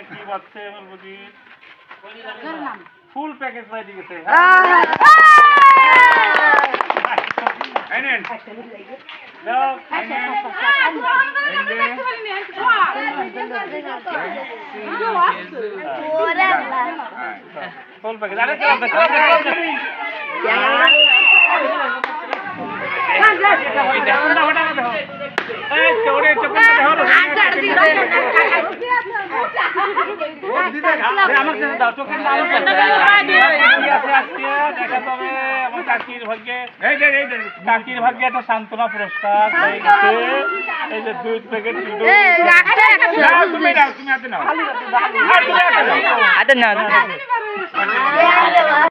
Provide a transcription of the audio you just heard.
কি বাচ্চা এবার বুঝি ফুল প্যাকেজ পাই দিয়েছে ফুল প্যাকেজ আরে কাকির ভাগ্যে একটা সান্ত্বনা পুরস্কার এই যে 2 প্যাকেট তুমি হাতে নাও